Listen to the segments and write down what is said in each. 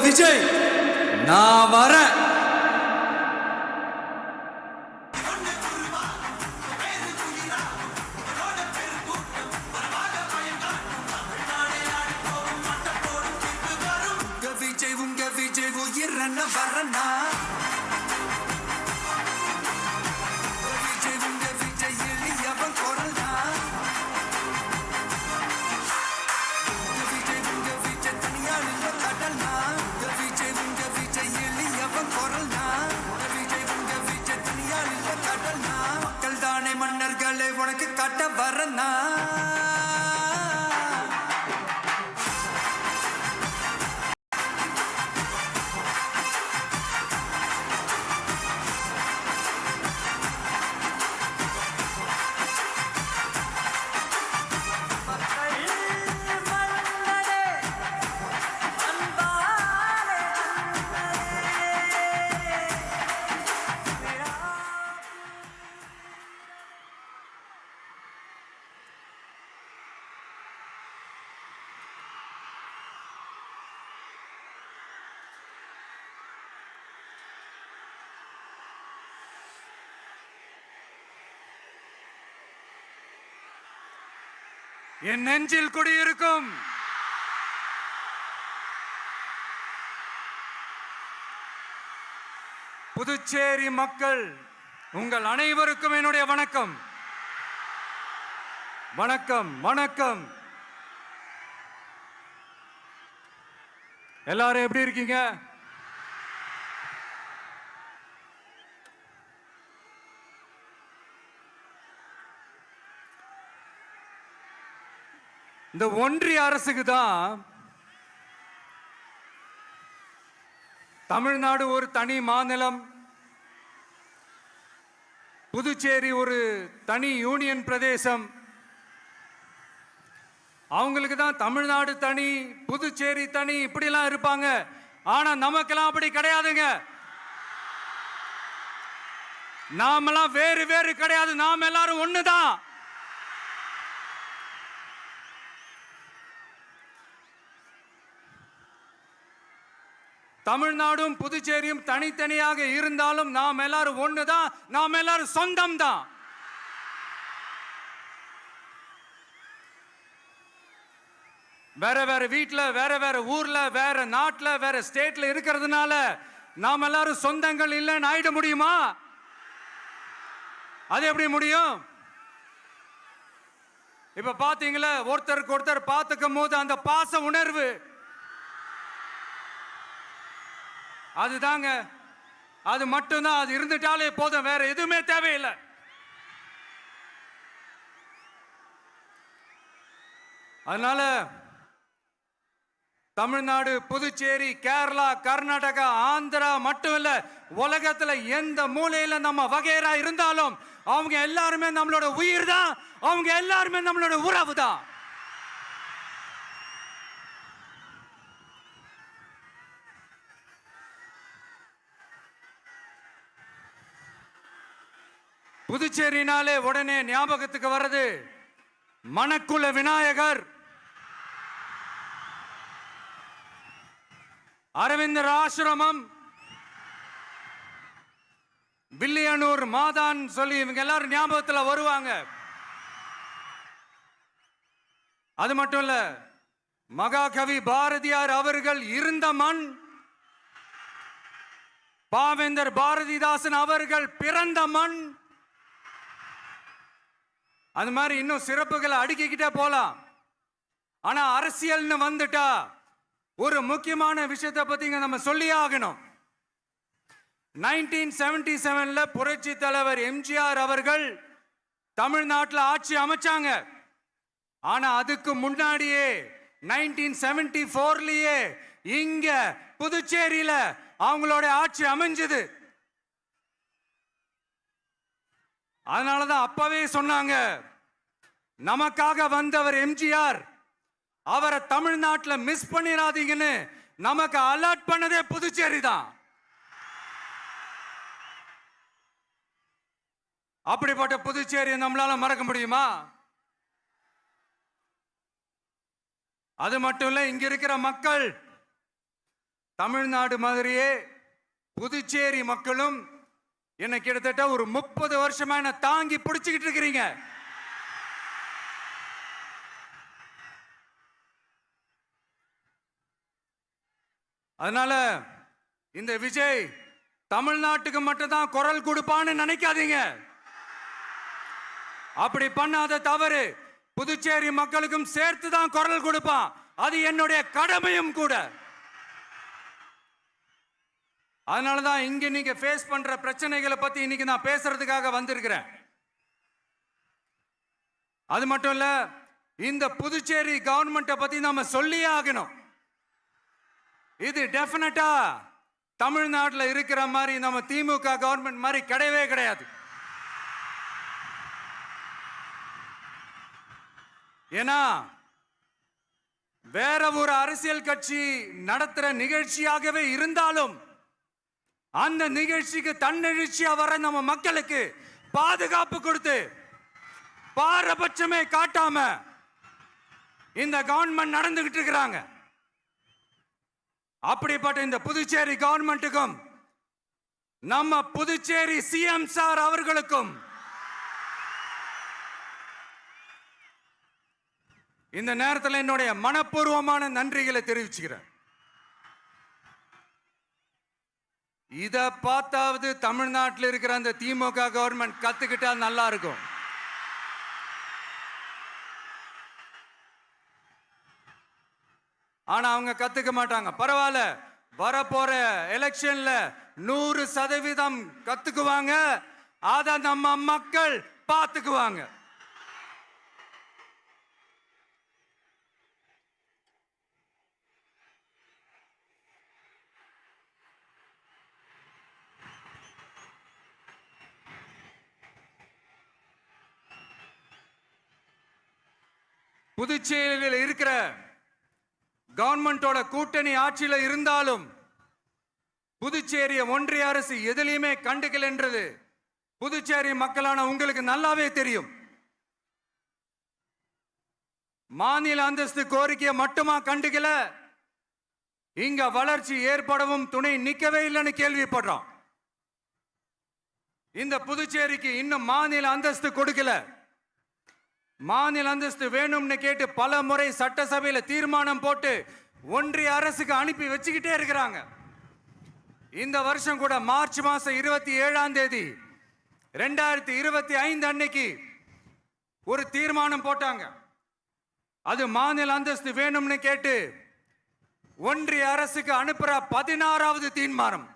விஜய் நான் வரேன். உங்க விஜய் உயிரன வரனா விஜய் உங்க விஜய் எளியவன் குரல்னா விஜய் உங்க விஜய் தனியாள் இல்ல கடல்னா விஜய் உங்க விஜய் எளியவன் குரல்னா விஜய் உங்க விஜய் தனியாள் இல்ல கடல்னா மக்கள் தானே மன்னர்களை உனக்கு காட்ட வரனா. என் நெஞ்சில் குடியிருக்கும் புதுச்சேரி மக்கள் உங்கள் அனைவருக்கும் என்னுடைய வணக்கம். வணக்கம் வணக்கம். எல்லாரும் எப்படி இருக்கீங்க? இந்த ஒன்றிய அரசுக்கு தான் தமிழ்நாடு ஒரு தனி மாநிலம், புதுச்சேரி ஒரு தனி யூனியன் பிரதேசம். அவங்களுக்கு தான் தமிழ்நாடு தனி, புதுச்சேரி தனி, இப்படிலாம் இருப்பாங்க. ஆனா நமக்கெல்லாம் அப்படி கிடையாதுங்க. நாமெல்லாம் வேறு வேறு கிடையாது. நாம் எல்லாரும் ஒண்ணுதான். தமிழ்நாடும் புதுச்சேரியும் தனித்தனியாக இருந்தாலும் நாம் எல்லாரும் ஒண்ணுதான். நாம் எல்லாரும் சொந்தம் தான். வேற வேற வீட்டுல, வேற வேற ஊர்ல, வேற நாட்டுல, வேற ஸ்டேட்ல இருக்கிறதுனால நாம் எல்லாரும் சொந்தங்கள் இல்லைன்னு ஆயிட முடியுமா? அது எப்படி முடியும்? இப்ப பாத்தீங்களா, ஒருத்தருக்கு ஒருத்தர் பார்த்துக்கும் போது அந்த பாச உணர்வு, அதுதாங்க, அது மட்டும்தான். அது இருந்துட்டாலே போதும், வேற எதுவுமே தேவையில்லை. அதனால தமிழ்நாடு, புதுச்சேரி, கேரளா, கர்நாடகா, ஆந்திரா மட்டும் இல்ல, உலகத்துல எந்த மூலையில நம்ம வகைரா இருந்தாலும் அவங்க எல்லாருமே நம்மளோட உயிர் தான். அவங்க எல்லாருமே நம்மளோட உறவு தான். புதுச்சேரினாலே உடனே ஞாபகத்துக்கு வர்றது மணக்குள விநாயகர், அரவிந்தர் ஆசிரமம், வில்லியனூர் மாதான் சொல்லி இவங்க எல்லாரும் ஞாபகத்தில் வருவாங்க. அது மட்டும் இல்ல, மகாகவி பாரதியார் அவர்கள் இருந்த மண், பாவேந்தர் பாரதிதாசன் அவர்கள் பிறந்த மண். அது மாதிரி இன்னும் சிறப்புகளை அடுக்கிக்கிட்டே போலாம். ஆனா அரசியல்னு வந்துட்டா ஒரு முக்கியமான விஷயத்தை பத்தி நம்ம சொல்லி ஆகணும். 1977ல புரட்சி தலைவர் எம்ஜிஆர் அவர்கள் தமிழ்நாட்டில் ஆட்சி அமைச்சாங்க. ஆனா அதுக்கு முன்னாடியே 1974லயே இங்க புதுச்சேரியில அவங்களோட ஆட்சி அமைஞ்சது. அதனாலதான் அப்பவே சொன்னாங்க, நமக்காக வந்தவர் எம்ஜிஆர், அவரை தமிழ்நாட்டில் மிஸ் பண்ணிடாதீங்கன்னு நமக்கு அலர்ட் பண்ணதே புதுச்சேரி தான். அப்படிப்பட்ட புதுச்சேரியை நம்மளால மறக்க முடியுமா? அது மட்டும் இல்ல, இங்க இருக்கிற மக்கள் தமிழ்நாடு மாதிரியே புதுச்சேரி மக்களும் என்ன கிட்டத்தட்ட ஒரு 30 வருஷமா என்ன தாங்கி பிடிச்சுக்கிட்டு இருக்கிறீங்க. அதனால இந்த விஜய் தமிழ்நாட்டுக்கு மட்டும்தான் குரல் கொடுப்பான்னு நினைக்காதீங்க. அப்படி பண்ணாத தவறு. புதுச்சேரி மக்களுக்கும் சேர்த்து தான் குரல் கொடுப்பான். அது என்னுடைய கடமையும் கூட. அதனாலதான் இங்க நீங்க ஃபேஸ் பண்ற பிரச்சனைகளை பத்தி இன்னைக்கு நான் பேசுறதுக்காக வந்திருக்கிறேன். அது மட்டும் இல்ல, இந்த புதுச்சேரி கவர்மெண்ட்டை பத்தி நாம சொல்லியே ஆகணும். இது டெஃபினட்டா தமிழ்நாட்டில் இருக்கிற மாதிரி நம்ம திமுக கவர்மெண்ட் மாதிரி கிடையவே கிடையாது. ஏன்னா வேற ஒரு அரசியல் கட்சி நடத்துற நிகழ்ச்சியாகவே இருந்தாலும் அந்த நிகழ்ச்சிக்கு தன்னெழுச்சியா வர நம்ம மக்களுக்கு பாதுகாப்பு கொடுத்து பாரபட்சமே காட்டாம இந்த கவர்மெண்ட் நடந்துகிட்டு இருக்கிறாங்க. அப்படிப்பட்ட இந்த புதுச்சேரி கவர்மெண்ட்டுக்கும் நம்ம புதுச்சேரி சிஎம் சார் அவர்களுக்கும் இந்த நேரத்தில் என்னுடைய மனப்பூர்வமான நன்றிகளை தெரிவிச்சுக்கிறேன். இத பார்த்தாவது தமிழ்நாட்டில் இருக்கிற அந்த திமுக கவர்மெண்ட் கத்துக்கிட்டா நல்லா இருக்கும். ஆனா அவங்க கத்துக்க மாட்டாங்க. பரவாயில்ல, வரப்போற எலெக்ஷன்ல 100% கத்துக்குவாங்க. அத நம்ம மக்கள் பார்த்துக்குவாங்க. புதுச்சேரியில் இருக்கிற கவர்மெண்டோட கூட்டணி ஆட்சியில் இருந்தாலும் புதுச்சேரிய ஒன்றிய அரசு எதிலையுமே கண்டுக்கல என்றது புதுச்சேரி மக்களான உங்களுக்கு நல்லாவே தெரியும். மாநில அந்தஸ்து கோரிக்கையை மட்டுமா கண்டுக்கல, இங்க வளர்ச்சி ஏற்படவும் துணை நிக்கவே இல்லைன்னு கேள்விப்படுறோம். இந்த புதுச்சேரிக்கு இன்னும் மாநில அந்தஸ்து கொடுக்கல. மாநில அந்தஸ்து வேணும்னு கேட்டு பல முறை சட்டசபையில தீர்மானம் போட்டு ஒன்றிய அரசுக்கு அனுப்பி வச்சுக்கிட்டே இருக்கிறாங்க. இந்த வருஷம் கூட மார்ச் மாசம் 27ஆம் தேதி 2025 அன்னைக்கு ஒரு தீர்மானம் போட்டாங்க. அது மாநில அந்தஸ்து வேணும்னு கேட்டு ஒன்றிய அரசுக்கு அனுப்புற 16வது தீர்மானம்.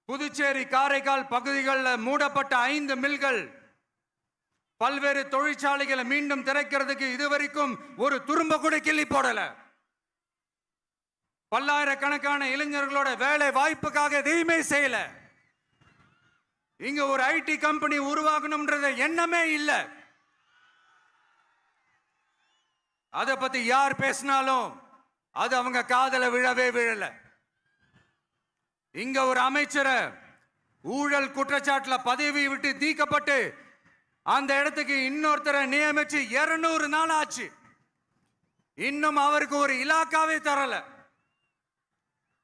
புதுச்சேரி காரைக்கால் பகுதிகளில் மூடப்பட்ட 5 மில்கள், பல்வேறு தொழிற்சாலைகளை மீண்டும் திறக்கிறதுக்கு இதுவரைக்கும் ஒரு துரும்ப கூட கிள்ளி போடல. பல்லாயிரக்கணக்கான இளைஞர்களோட வேலை வாய்ப்புக்காக எதையுமே செய்யல. இங்க ஒரு ஐடி கம்பெனி உருவாகணும்ன்றது எண்ணமே இல்லை. அதை பத்தி யார் பேசினாலும் அது அவங்க காதல விழவே விழல. இங்க ஒரு அமைச்சரை ஊழல் குற்றச்சாட்டுல பதவி விட்டு நீக்கப்பட்டு அந்த இடத்துக்கு இன்னொருத்தரை நியமிச்சு 200 நாள் ஆச்சு. இன்னும் அவருக்கு ஒரு இலாக்காவே தரல.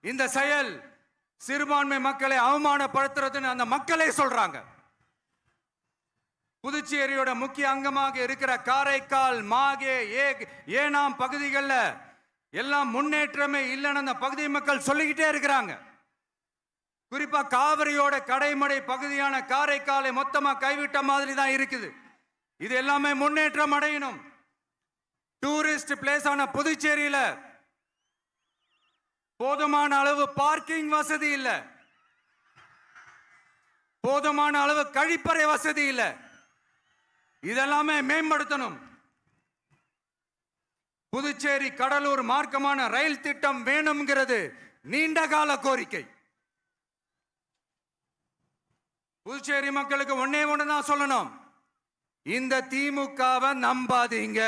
இந்த செயல் சிறுபான்மை மக்களை அவமானப்படுத்துறதுன்னு அந்த மக்களே சொல்றாங்க. புதுச்சேரியோட முக்கிய அங்கமாக இருக்கிற காரைக்கால், மாகே, ஏனாம் பகுதிகளில் எல்லாம் முன்னேற்றமே இல்லைன்னு அந்த பகுதி மக்கள் சொல்லிக்கிட்டே இருக்கிறாங்க. குறிப்பா காவிரியோட கடைமடை பகுதியான காரைக்காலை மொத்தமா கைவிட்ட மாதிரி தான் இருக்குது. இது எல்லாமே முன்னேற்றம் அடையணும். டூரிஸ்ட் பிளேஸ் ஆன புதுச்சேரியில போதுமான அளவு பார்க்கிங் வசதி இல்ல, போதுமான அளவு கழிப்பறை வசதி இல்ல. இதெல்லாமே மேம்படுத்தணும். புதுச்சேரி கடலூர் மார்க்கமான ரயில் திட்டம் வேணும்ங்கிறது நீண்ட கால கோரிக்கை. புதுச்சேரி மக்களுக்கு ஒன்னே ஒண்ணுதான் சொல்லணும், இந்த திமுகவை நம்பாதீங்க.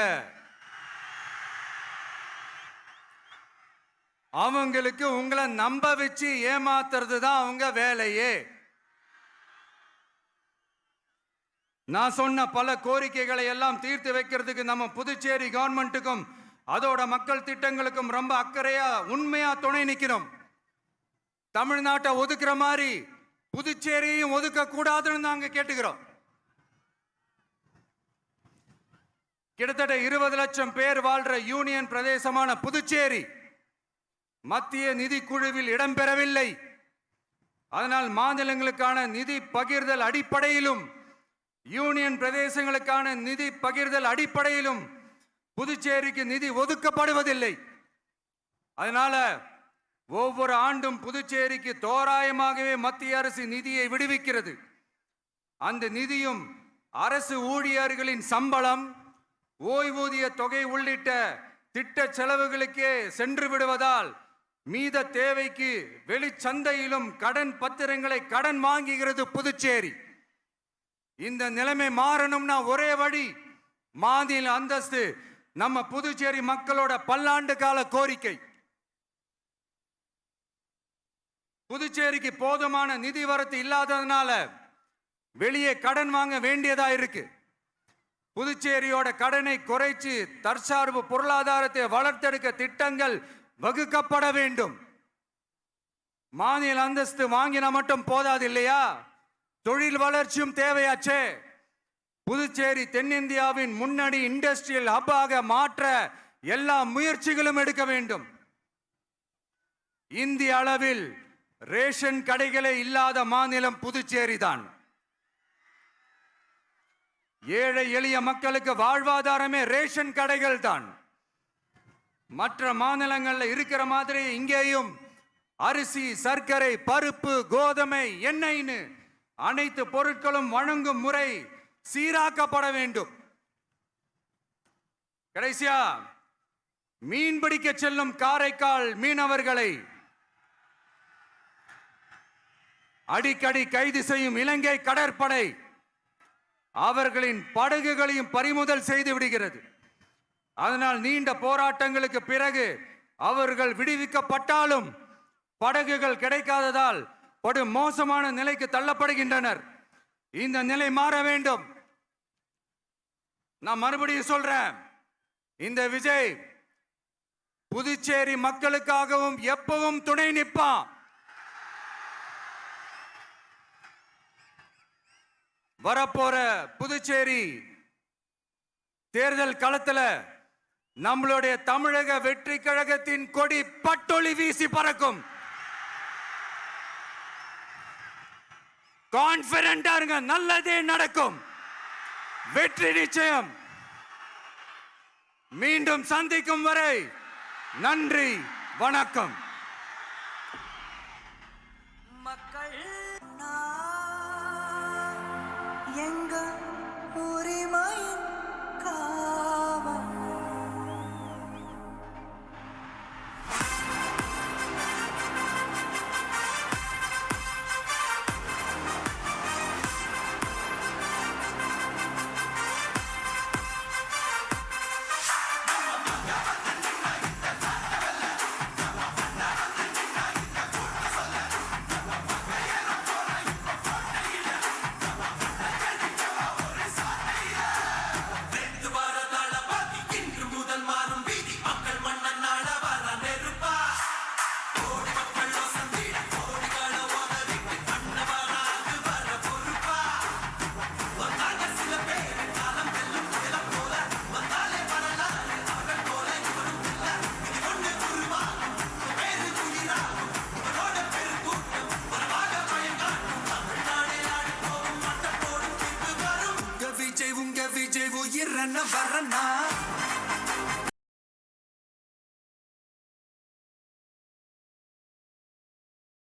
அவங்களுக்கு உங்களை நம்ப வச்சு ஏமாத்துறது தான் அவங்க வேலையே. நான் சொன்ன பல கோரிக்கைகளை எல்லாம் தீர்த்து வைக்கிறதுக்கு நம்ம புதுச்சேரி கவர்மெண்ட்டுக்கும் அதோட மக்கள் திட்டங்களுக்கும் ரொம்ப அக்கறையா உண்மையா துணை நிக்கணும். தமிழ்நாட்டை ஒதுக்குற மாதிரி புதுச்சேரியும் ஒதுக்க கூடாதுன்னு நாங்க கேட்டுக்கிறோம். கிட்டத்தட்ட 20 லட்சம் பேர் வாழ்ற யூனியன் பிரதேசமான புதுச்சேரி மத்திய நிதி குழுவில் இடம்பெறவில்லை. அதனால் மாநிலங்களுக்கான நிதி பகிர்தல் அடிப்படையிலும் யூனியன் பிரதேசங்களுக்கான நிதி பகிர்தல் அடிப்படையிலும் புதுச்சேரிக்கு நிதி ஒதுக்கப்படுவதில்லை. அதனால ஒவ்வொரு ஆண்டும் புதுச்சேரிக்கு தோராயமாகவே மத்திய அரசு நிதியை விடுவிக்கிறது. அந்த நிதியும் அரசு ஊழியர்களின் சம்பளம், ஓய்வூதிய தொகை உள்ளிட்ட திட்ட செலவுகளுக்கே சென்று விடுவதால் மீத தேவைக்கு வெளிச்சந்தையிலும் கடன் பத்திரங்களை கடன் வாங்குகிறது புதுச்சேரி. இந்த நிலைமை மாறணும்னா ஒரே வழி மாநில அந்தஸ்து. நம்ம புதுச்சேரி மக்களோட பல்லாண்டு கால கோரிக்கை. புதுச்சேரிக்கு போதுமான நிதி வரத்து இல்லாததுனால வெளியே கடன் வாங்க வேண்டியதா இருக்கு. புதுச்சேரியோட கடனை குறைச்சு தற்சார்பு பொருளாதாரத்தை வளர்த்தெடுக்க திட்டங்கள் வகுக்கப்பட வேண்டும். மாநில அந்தஸ்து வாங்கினா மட்டும் போதாது இல்லையா, தொழில் வளர்ச்சியும் தேவையாச்சே. புதுச்சேரி தென்னிந்தியாவின் முன்னணி இண்டஸ்ட்ரியல் ஹப்பாக மாற்ற எல்லா முயற்சிகளும் எடுக்க வேண்டும். இந்திய அளவில் ரேஷன் கடைகளே இல்லாத மாநிலம் புதுச்சேரி தான். ஏழை எளிய மக்களுக்கு வாழ்வாதாரமே ரேஷன் கடைகள் தான். மற்ற மாநிலங்கள்ல இருக்கிற மாதிரி இங்கேயும் அரிசி, சர்க்கரை, பருப்பு, கோதுமை, எண்ணெய்னு அனைத்து பொருட்களும் வழங்கும் முறை சீராக்கப்பட வேண்டும். கடைசியா மீன் பிடிக்க செல்லும் காரைக்கால் மீனவர்களை அடிக்கடி கைது செய்யும் இலங்கை கடற்படை அவர்களின் படகுகளையும் பறிமுதல் செய்து விடுகிறது. அதனால் நீண்ட போராட்டங்களுக்கு பிறகு அவர்கள் விடுவிக்கப்பட்டாலும் படகுகள் கிடைக்காததால் படு மோசமான நிலைக்கு தள்ளப்படுகின்றனர். இந்த நிலை மாற வேண்டும். நான் மறுபடியும் சொல்றேன், இந்த விஜய் புதுச்சேரி மக்களுக்காகவும் எப்பவும் துணை நிற்பான். வரப்போற புதுச்சேரி தேர்தல் களத்துல நம்மளுடைய தமிழக வெற்றி கழகத்தின் கொடி பட்டொளி வீசி பறக்கும். கான்பிடென்டா இருங்க, நல்லதே நடக்கும். வெற்றி நிச்சயம். மீண்டும் சந்திக்கும் வரை நன்றி, வணக்கம். மக்கள் எங்க உரிமையின் காவல். உங்க விஜய் உயிரன வரனா